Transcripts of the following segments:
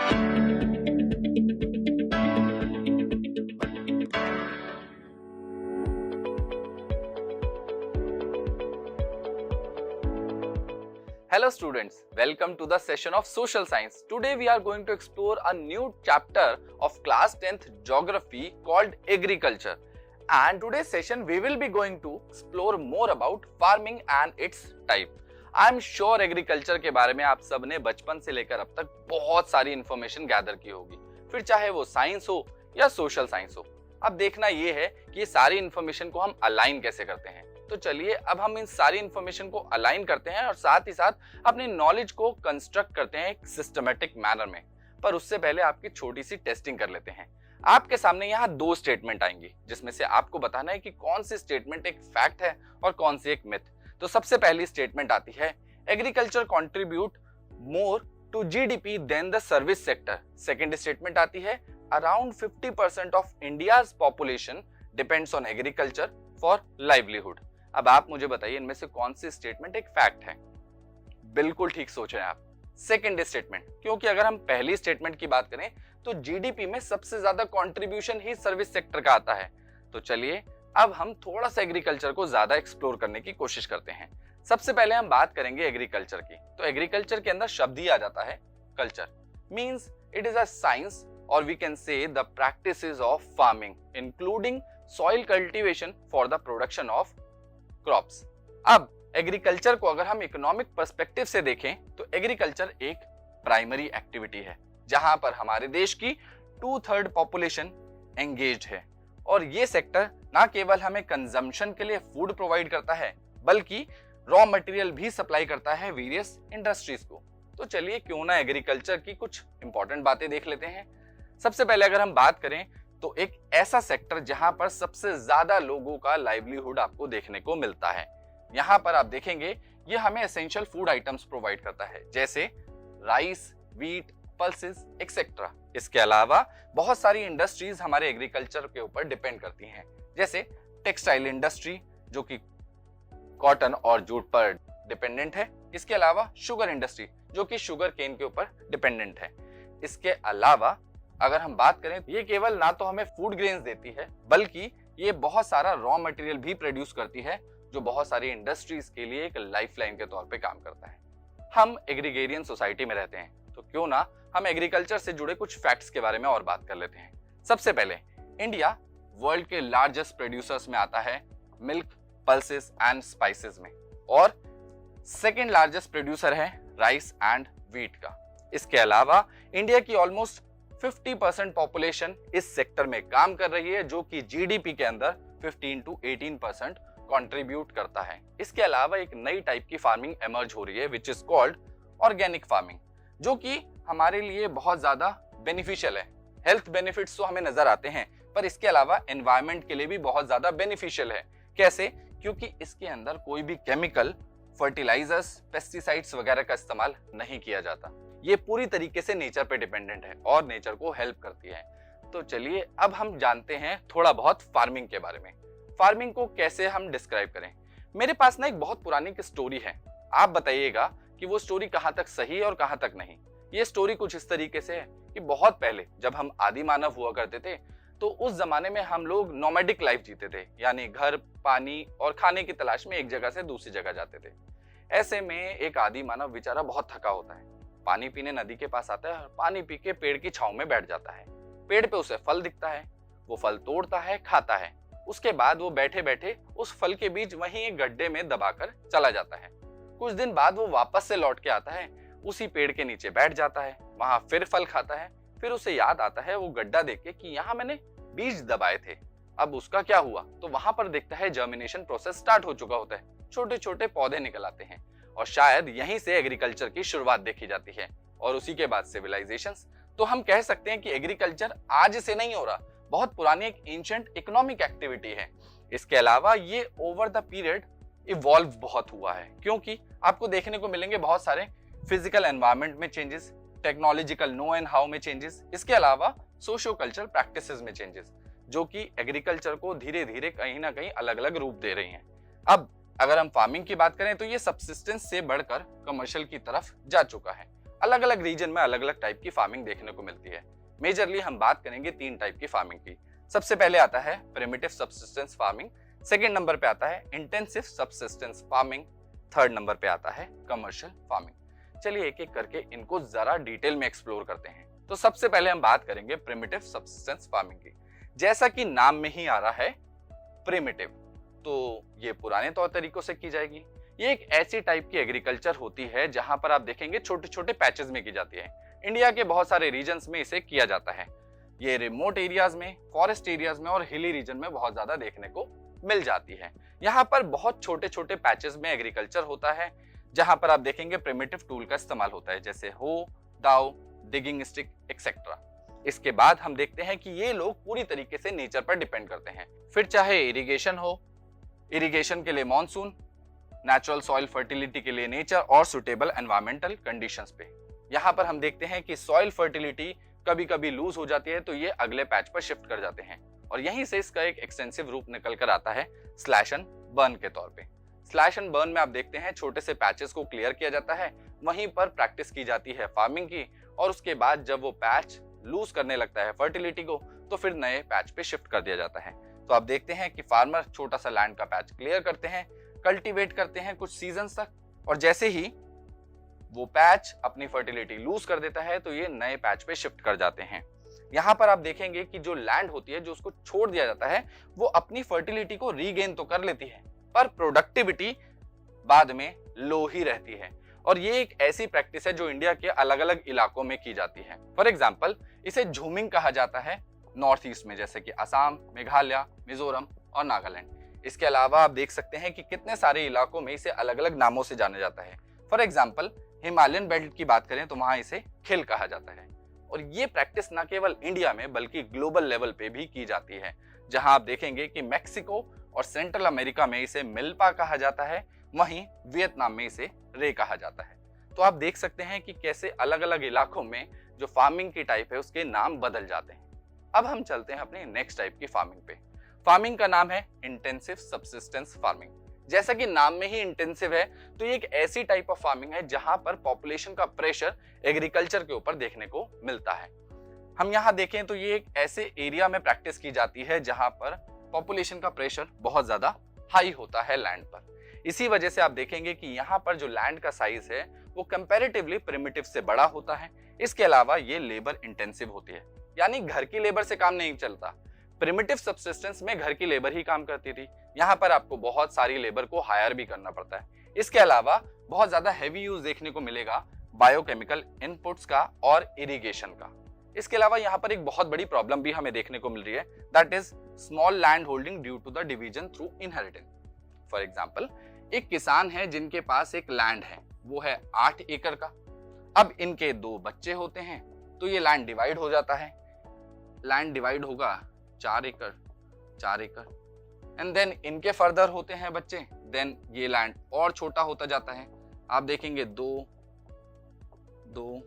Hello students, welcome to the session of Social Science. Today we are going to explore a new chapter of class 10th Geography called Agriculture. And today's session we will be going to explore more about farming and its type. I am sure agriculture के बारे में आप सब ने बचपन से लेकर अब तक बहुत सारी इंफॉर्मेशन गैदर की होगी, फिर चाहे वो साइंस हो या सोशल साइंस हो। अब देखना ये है कि ये सारी इंफॉर्मेशन को हम अलाइन कैसे करते हैं। तो चलिए अब हम इन सारी इंफॉर्मेशन को अलाइन करते हैं और साथ ही साथ अपनी नॉलेज को कंस्ट्रक्ट करते हैं एक सिस्टमेटिक मैनर में। पर उससे पहले आपकी छोटी सी टेस्टिंग कर लेते हैं। आपके सामने यहाँ दो स्टेटमेंट आएंगी जिसमें से आपको बताना है कि कौन सी स्टेटमेंट एक फैक्ट है और कौन सी एक मिथ। तो सबसे पहली स्टेटमेंट आती है, agriculture contribute more to GDP than the service sector. Second statement आती है, around 50% of India's population depends on agriculture for livelihood. अब आप मुझे बताइए इनमें से कौन सी स्टेटमेंट एक फैक्ट है। बिल्कुल ठीक सोचे आप, सेकंड स्टेटमेंट, क्योंकि अगर हम पहली स्टेटमेंट की बात करें तो जीडीपी में सबसे ज्यादा कंट्रीब्यूशन ही सर्विस सेक्टर का आता है। तो चलिए अब हम थोड़ा सा एग्रीकल्चर को ज्यादा एक्सप्लोर करने की कोशिश करते हैं। सबसे पहले हम बात करेंगे एग्रीकल्चर की। तो एग्रीकल्चर के अंदर शब्द ही आ जाता है culture, means it is a science और we can say the practices of farming including soil cultivation for the production of crops. अब एग्रीकल्चर को अगर हम इकोनॉमिक पर्सपेक्टिव से देखें तो एग्रीकल्चर एक प्राइमरी एक्टिविटी है जहां पर हमारे देश की 2/3 पॉपुलेशन एंगेज्ड है और ये सेक्टर ना केवल हमें कंजम्पशन के लिए फूड प्रोवाइड करता है बल्कि रॉ मटेरियल भी सप्लाई करता है वेरियस इंडस्ट्रीज को। तो चलिए क्यों ना एग्रीकल्चर की कुछ इंपॉर्टेंट बातें देख लेते हैं। सबसे पहले अगर हम बात करें तो एक ऐसा सेक्टर जहां पर सबसे ज्यादा लोगों का लाइवलीहुड आपको देखने को मिलता है। यहाँ पर आप देखेंगे ये हमें एसेंशियल फूड आइटम्स प्रोवाइड करता है जैसे राइस, व्हीट, पल्सेस एक्सेट्रा। इसके अलावा बहुत सारी इंडस्ट्रीज हमारे एग्रीकल्चर के ऊपर डिपेंड करती हैं, जैसे टेक्सटाइल इंडस्ट्री जो कि कॉटन और जूट पर डिपेंडेंट है। इसके अलावा शुगर इंडस्ट्री जो कि शुगर केन के ऊपर डिपेंडेंट है। इसके अलावा अगर हम बात करें तो ये केवल ना तो हमें फूड ग्रेन्स देती है बल्कि ये बहुत सारा रॉ मटेरियल भी प्रोड्यूस करती है जो बहुत सारी इंडस्ट्रीज के लिए एक लाइफलाइन के तौर पे काम करता है। हम एग्रीगेरियन सोसाइटी में रहते हैं तो क्यों ना हम एग्रीकल्चर से जुड़े कुछ फैक्ट्स के बारे में और बात कर लेते हैं। सबसे पहले इंडिया वर्ल्ड के लार्जेस्ट प्रोड्यूसर्स में आता है मिल्क, पल्सेस एंड स्पाइसेस में, और सेकेंड लार्जेस्ट प्रोड्यूसर है राइस एंड व्हीट का। इसके अलावा इंडिया की ऑलमोस्ट 50% पॉपुलेशन इस सेक्टर में काम कर रही है जो कि जीडीपी के अंदर 15 to 18% कंट्रीब्यूट करता है। इसके अलावा एक नई टाइप की फार्मिंग एमर्ज हो रही है which is called organic farming, जो कि हमारे लिए बहुत ज्यादा बेनिफिशियल है। हेल्थ बेनिफिट्स तो हमें नजर आते हैं पर इसके अलावा एनवायरमेंट के लिए भी बहुत ज्यादा बेनिफिशियल है। कैसे? क्योंकि इसके अंदर कोई भी केमिकल, फर्टिलाइजर्स, पेस्टिसाइड्स वगैरह का इस्तेमाल नहीं किया जाता। ये पूरी तरीके से नेचर पे डिपेंडेंट है और नेचर को हेल्प करती है। तो चलिए अब हम जानते हैं थोड़ा बहुत फार्मिंग के बारे में। फार्मिंग को कैसे हम डिस्क्राइब करें। मेरे पास ना एक बहुत पुरानी स्टोरी है, आप बताइएगा कि वो स्टोरी कहाँ तक सही है और कहाँ तक नहीं। ये स्टोरी कुछ इस तरीके से है कि बहुत पहले जब हम आदि मानव हुआ करते थे तो उस जमाने में हम लोग नोमैडिक लाइफ जीते थे, यानी घर, पानी और खाने की तलाश में एक जगह से दूसरी जगह जाते थे। ऐसे में एक आदि मानव बेचारा बहुत थका होता है, पानी पीने नदी के पास आता है और पानी पी के पेड़ की छांव में बैठ जाता है। पेड़ पे उसे फल दिखता है, वो फल तोड़ता है, खाता है। उसके बाद वो बैठे बैठे उस फल के बीज वहीं एक गड्ढे में दबाकर चला जाता है। कुछ दिन बाद वो वापस से लौट के आता है, उसी पेड़ के नीचे बैठ जाता है, वहां फिर फल खाता है। फिर उसे याद आता है वो गड्ढा देख के कि यहाँ मैंने बीज दबाए थे, अब उसका क्या हुआ। तो वहां पर देखता है जर्मिनेशन प्रोसेस स्टार्ट हो चुका होता है, छोटे छोटे पौधे निकल आते हैं और शायद यहीं से एग्रीकल्चर की शुरुआत देखी जाती है और उसी के बाद सिविलाइजेशंस। तो हम कह सकते हैं कि एग्रीकल्चर आज से नहीं हो रहा, बहुत पुरानी एक एंशिएंट इकोनॉमिक एक्टिविटी है। इसके अलावा ये ओवर द पीरियड इवॉल्व बहुत हुआ है, क्योंकि आपको देखने को मिलेंगे बहुत सारे फिजिकल एनवायरनमेंट में changes, technological know and how में चेंजेस, इसके अलावा सोशियो कल्चरल प्रैक्टिसेस में चेंजेस, जो कि एग्रीकल्चर को धीरे धीरे कहीं ना कहीं अलग अलग रूप दे रही हैं। अब अगर हम फार्मिंग की बात करें तो ये सबसिस्टेंस से बढ़कर कमर्शियल की तरफ जा चुका है अलग अलग रीजन में अलग अलग टाइप की फार्मिंग देखने को मिलती है। मेजरली हम बात करेंगे 3 टाइप की फार्मिंग की। सबसे पहले आता है primitive subsistence farming, second number पे आता है intensive subsistence farming, third number पे आता है कमर्शियल फार्मिंग। चलिए एक एक करके इनको जरा डिटेल में एक्सप्लोर करते हैं। तो सबसे पहले हम बात करेंगे प्रिमिटिव सबसिस्टेंस फार्मिंग की। जैसा कि नाम में ही आ रहा है प्रिमिटिव, तो ये पुराने तौर तरीकों से की जाएगी। ये एक ऐसी टाइप की एग्रीकल्चर होती है जहां पर आप देखेंगे छोटे छोटे पैचेस में की जाती है। इंडिया के बहुत सारे रीजन्स में इसे किया जाता है। ये रिमोट एरियाज में, फॉरेस्ट एरियाज में और हिली रीजन में बहुत ज्यादा देखने को मिल जाती है। यहाँ पर बहुत छोटे छोटे पैचेस में एग्रीकल्चर होता है जहां पर आप देखेंगे प्रिमिटिव टूल का इस्तेमाल होता है, जैसे हो, दाव, डिगिंग स्टिक एक्सेट्रा। इसके बाद हम देखते हैं कि ये लोग पूरी तरीके से नेचर पर डिपेंड करते हैं। फिर चाहे इरिगेशन हो, इरिगेशन के लिए मॉनसून, नेचुरल सॉइल फर्टिलिटी के लिए नेचर और सुटेबल एनवायरमेंटल कंडीशंस पे। यहाँ पर हम देखते हैं कि सॉइल फर्टिलिटी कभी कभी लूज हो जाती है तो ये अगले पैच पर शिफ्ट कर जाते हैं और यहीं से इसका एक एक्सटेंसिव रूप निकल कर आता है स्लैश एंड बर्न के तौर पे। स्लैश एंड बर्न में आप देखते हैं छोटे से पैचेस को क्लियर किया जाता है, वहीं पर प्रैक्टिस की जाती है फार्मिंग की और उसके बाद जब वो पैच लूज करने लगता है फर्टिलिटी को तो फिर नए पैच पे शिफ्ट कर दिया जाता है। तो आप देखते हैं कि फार्मर छोटा सा लैंड का पैच क्लियर करते हैं, कल्टीवेट करते हैं कुछ सीजन्स तक और जैसे ही वो पैच अपनी फर्टिलिटी लूज कर देता है तो ये नए पैच पे शिफ्ट कर जाते हैं। यहाँ पर आप देखेंगे कि जो लैंड होती है जो उसको छोड़ दिया जाता है वो अपनी फर्टिलिटी को रीगेन तो कर लेती है पर प्रोडक्टिविटी बाद में लो ही रहती है और ये एक ऐसी प्रैक्टिस है जो इंडिया के अलग अलग इलाकों में की जाती है। फॉर एग्जाम्पल इसे झूमिंग कहा जाता है नॉर्थ ईस्ट में, जैसे कि असम, मेघालय, मिजोरम और नागालैंड। इसके अलावा आप देख सकते हैं कि कितने सारे इलाकों में इसे अलग अलग नामों से जाना जाता है। फॉर एग्जाम्पल हिमालयन बेल्ट की बात करें तो वहां इसे खिल कहा जाता है और ये प्रैक्टिस न केवल इंडिया में बल्कि ग्लोबल लेवल पे भी की जाती है, जहां आप देखेंगे कि मैक्सिको और सेंट्रल अमेरिका में इसे मिल्पा कहा जाता है, वहीं वियतनाम में इसे रे कहा जाता है। तो आप देख सकते हैं कि कैसे अलग अलग इलाकों में जो फार्मिंग की टाइप है उसके नाम बदल जाते हैं। अब हम चलते हैं अपने नेक्स्ट टाइप की फार्मिंग पे। फार्मिंग का नाम है इंटेंसिव सबसिस्टेंस फार्मिंग। जैसा कि नाम में ही इंटेंसिव है तो ये एक ऐसी टाइप ऑफ फार्मिंग है जहां पर पॉपुलेशन का प्रेशर एग्रीकल्चर के ऊपर देखने को मिलता है। हम यहाँ देखें तो ये एक ऐसे एरिया में प्रैक्टिस की जाती है जहां पर पॉपुलेशन का प्रेशर बहुत ज्यादा हाई होता है लैंड पर। इसी वजह से आप देखेंगे कि यहाँ पर जो लैंड का साइज है वो कंपैरेटिवली प्रिमिटिव से बड़ा होता है। इसके अलावा ये लेबर इंटेंसिव होती है, यानी घर की लेबर से काम नहीं चलता। प्रिमिटिव सबसिस्टेंस में घर की लेबर ही काम करती थी, यहाँ पर आपको बहुत सारी लेबर को हायर भी करना पड़ता है। इसके अलावा बहुत ज्यादा हैवी यूज देखने को मिलेगा बायोकेमिकल इनपुट्स का और इरिगेशन का। इसके अलावा यहाँ पर एक बहुत बड़ी प्रॉब्लम भी हमें देखने को मिल रही है, that is small land holding due to the division through inheritance. For example एक किसान है जिनके पास एक लैंड है, वो है 8 एकड़ का। अब इनके 2 बच्चे होते हैं तो ये लैंड डिवाइड हो जाता है। लैंड डिवाइड होगा 4 एकड़, 4 एकड़ एंड देन इनके फर्दर होते हैं बच्चे, देन ये लैंड और छोटा होता जाता है। आप देखेंगे 2 2।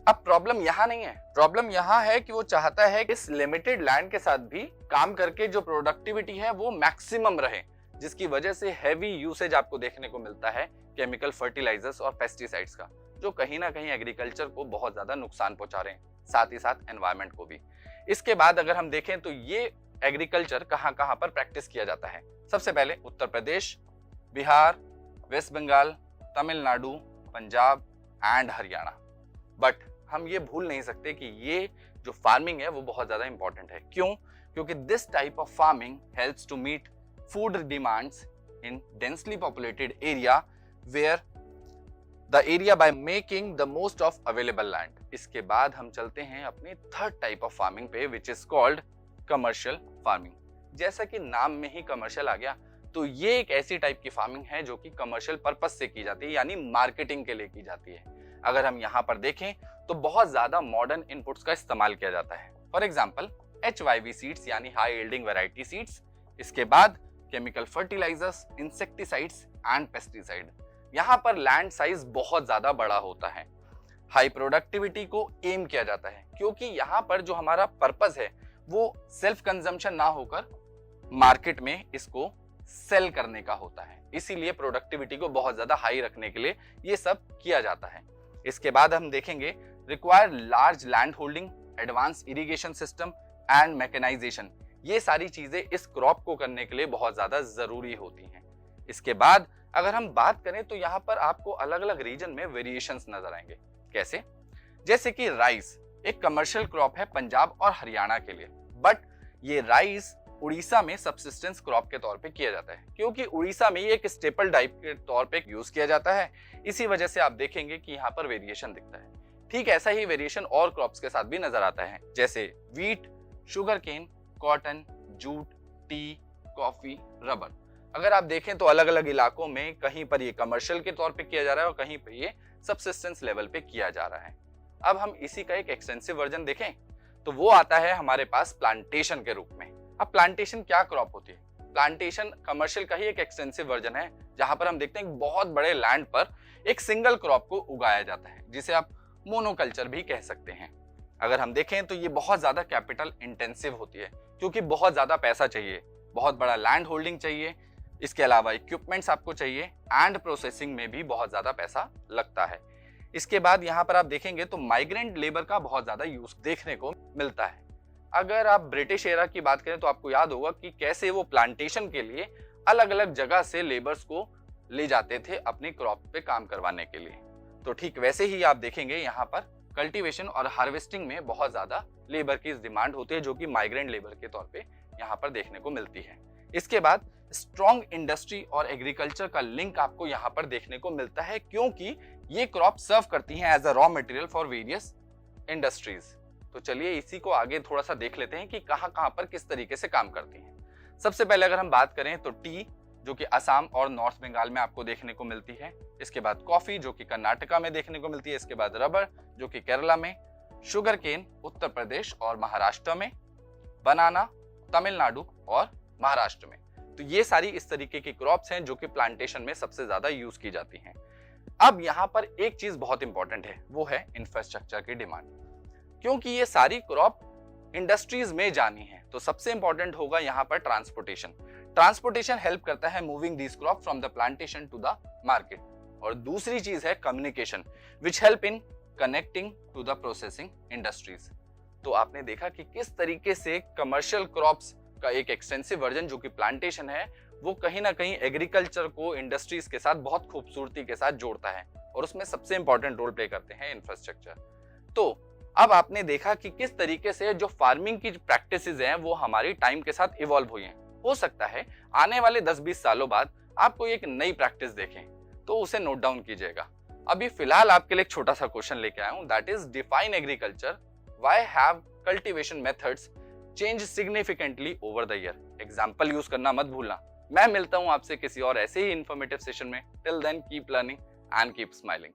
अब प्रॉब्लम यहाँ नहीं है, प्रॉब्लम यहाँ है कि वो चाहता है कि इस लिमिटेड लैंड के साथ भी काम करके जो प्रोडक्टिविटी है वो मैक्सिमम रहे, जिसकी वजह से हैवी यूसेज आपको देखने को मिलता है केमिकल फर्टिलाइजर्स और पेस्टिसाइड्स का, जो कहीं ना कहीं एग्रीकल्चर को बहुत ज्यादा नुकसान पहुंचा रहे हैं, साथ ही साथ एनवायरनमेंट को भी। इसके बाद अगर हम देखें तो ये एग्रीकल्चर कहां कहां पर प्रैक्टिस किया जाता है। सबसे पहले Uttar Pradesh, Bihar, West Bengal, Tamil Nadu, Punjab and Haryana. But हम ये भूल नहीं सकते कि ये जो फार्मिंग है वो बहुत ज्यादा इंपॉर्टेंट है। क्यों? क्योंकि this type of farming helps to meet food demands in densely populated area where the area by making the most of available land. इसके बाद हम चलते हैं अपनी थर्ड टाइप ऑफ फार्मिंग पे, which is called commercial farming. जैसा कि नाम में ही कमर्शियल आ गया तो ये एक ऐसी टाइप की फार्मिंग है जो कि कमर्शियल पर्पस से की जाती है, यानी मार्केटिंग के लिए की जाती है। अगर हम यहाँ पर देखें तो बहुत ज्यादा मॉडर्न इनपुट्स का इस्तेमाल किया जाता है। फॉर एग्जाम्पल HYV सीड्स यानी हाई यील्डिंग वैरायटी सीड्स, इसके बाद chemical fertilisers, insecticides and pesticide. यहाँ पर लैंड साइज बहुत ज्यादा बड़ा होता है, हाई प्रोडक्टिविटी को एम किया जाता है, क्योंकि यहाँ पर जो हमारा पर्पस है वो सेल्फ कंजम्पशन ना होकर मार्केट में इसको सेल करने का होता है, इसीलिए प्रोडक्टिविटी को बहुत ज्यादा हाई रखने के लिए ये सब किया जाता है। इसके बाद हम देखेंगे require large land holding, advance irrigation system and mechanisation. ये सारी चीजें इस क्रॉप को करने के लिए बहुत ज्यादा जरूरी होती हैं। इसके बाद अगर हम बात करें तो यहाँ पर आपको अलग अलग रीजन में वेरिएशंस नजर आएंगे। कैसे? जैसे कि राइस एक कमर्शियल क्रॉप है पंजाब और हरियाणा के लिए, बट ये राइस उड़ीसा में सबसिस्टेंस क्रॉप के तौर पे किया जाता है, क्योंकि उड़ीसा में ये एक स्टेपल टाइप के तौर पे यूज किया जाता है। इसी वजह से आप देखेंगे कि यहाँ पर वेरिएशन दिखता है। ठीक ऐसा ही वेरिएशन और क्रॉप्स के साथ भी नजर आता है, जैसे wheat, sugar cane, cotton, jute, tea, coffee, rubber. अगर आप देखें तो अलग अलग इलाकों में कहीं पर ये कमर्शियल के तौर पे किया जा रहा है और कहीं पर ये सबसिस्टेंस लेवल पे किया जा रहा है। अब हम इसी का एक एक्सटेंसिव वर्जन देखें तो वो आता है हमारे पास प्लांटेशन के रूप में। अब प्लांटेशन क्या क्रॉप होती है? प्लांटेशन कमर्शियल का ही एक एक्सटेंसिव वर्जन है, जहां पर हम देखते हैं बहुत बड़े लैंड पर एक सिंगल क्रॉप को उगाया जाता है, जिसे आप मोनोकल्चर भी कह सकते हैं। अगर हम देखें तो ये बहुत ज्यादा कैपिटल इंटेंसिव होती है, क्योंकि बहुत ज्यादा पैसा चाहिए, बहुत बड़ा लैंड होल्डिंग चाहिए, इसके अलावा इक्विपमेंट्स आपको चाहिए एंड प्रोसेसिंग में भी बहुत ज्यादा पैसा लगता है। इसके बाद यहाँ पर आप देखेंगे तो माइग्रेंट लेबर का बहुत ज्यादा यूज देखने को मिलता है। अगर आप ब्रिटिश एरा की बात करें तो आपको याद होगा कि कैसे वो प्लांटेशन के लिए अलग अलग जगह से लेबर्स को ले जाते थे अपनी क्रॉप पे काम करवाने के लिए। तो ठीक वैसे ही आप देखेंगे यहाँ पर कल्टीवेशन और हार्वेस्टिंग में बहुत ज्यादा लेबर की डिमांड होती है, जो कि माइग्रेंट लेबर के तौर पे यहाँ पर देखने को मिलती है। इसके बाद स्ट्रॉन्ग इंडस्ट्री और एग्रीकल्चर का लिंक आपको यहाँ पर देखने को मिलता है, क्योंकि ये क्रॉप सर्व करती हैं as a raw material for various industries. तो चलिए इसी को आगे थोड़ा सा देख लेते हैं कि कहाँ पर किस तरीके से काम करती हैं। सबसे पहले अगर हम बात करें तो टी, जो कि असम और नॉर्थ बंगाल में आपको देखने को मिलती है। इसके बाद कॉफी, जो कि कर्नाटका में देखने को मिलती है। इसके बाद रबर, जो कि केरला में। शुगर केन उत्तर प्रदेश और महाराष्ट्र में। बनाना तमिलनाडु और महाराष्ट्र में। तो ये सारी इस तरीके की क्रॉप्स हैं जो कि प्लांटेशन में सबसे ज्यादा यूज की जाती हैं। अब यहाँ पर एक चीज बहुत इंपॉर्टेंट है, वो है इंफ्रास्ट्रक्चर की डिमांड। क्योंकि ये सारी क्रॉप इंडस्ट्रीज में जानी है, तो सबसे इंपॉर्टेंट होगा यहाँ पर ट्रांसपोर्टेशन। ट्रांसपोर्टेशन हेल्प करता है moving this crop from the plantation to the market. और दूसरी चीज है communication, which help in connecting to the processing industries. तो आपने देखा कि किस तरीके से कमर्शियल क्रॉप्स का एक एक्सटेंसिव वर्जन जो कि प्लांटेशन है, वो कहीं ना कहीं एग्रीकल्चर को इंडस्ट्रीज के साथ बहुत खूबसूरती के साथ जोड़ता है, और उसमें सबसे इंपॉर्टेंट रोल प्ले करते हैं इंफ्रास्ट्रक्चर। तो अब आपने देखा कि किस तरीके से जो फार्मिंग की प्रैक्टिसेस हैं वो हमारी टाइम के साथ इवॉल्व हुई हैं। हो सकता है आने वाले 10-20 सालों बाद आपको एक नई प्रैक्टिस देखें, तो उसे नोट डाउन कीजिएगा। अभी फिलहाल आपके लिए एक छोटा सा क्वेश्चन लेके आया हूं, that is define agriculture, why have cultivation methods change significantly over the year. Example use करना मत भूलना। मैं मिलता हूं आपसे किसी और ऐसे ही इंफॉर्मेटिव सेशन में। Till then keep learning and keep smiling.